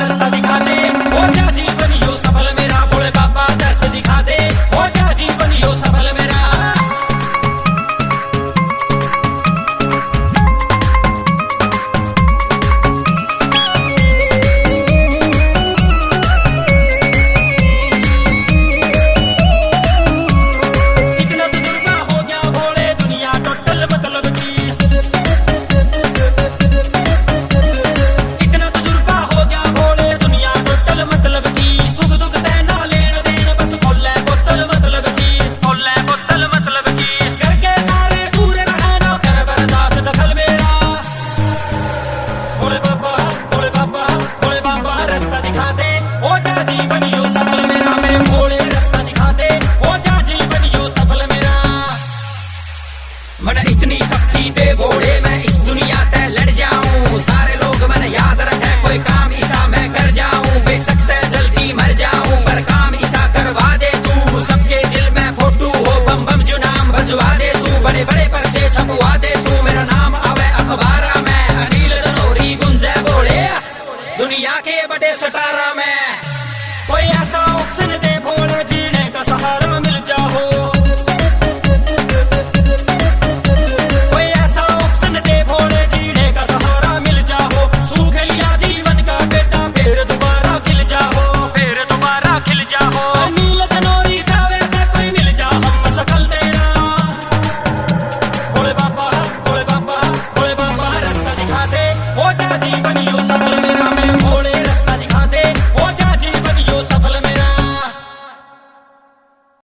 रास्ता दिखा दे, हो जा जीवन यो सफल मेरा, भोले बाबा दर्श दिखा दे, हो जा जीवन यो सफल मेरा। मन इतनी शक्ति दे भोले, मैं इस दुनिया तय लड़ जाऊं, सारे लोग मन याद रखे, कोई काम ऐसा मैं कर जाऊं, बेशक तय जल्दी मर जाऊं, पर काम ऐसा करवा दे तू, सबके दिल में फोटू हो, बम बम जो नाम बजवा दे तू, बड़े बड़े पर्चे छपवा दे तू, मेरा नाम आवे अखबारा में, अनिल रनौरी गुंजे भोले, दुनिया के बड़े सटारा में, कोई ऐसा ऑप्शन दे भोले जीने का सहारा।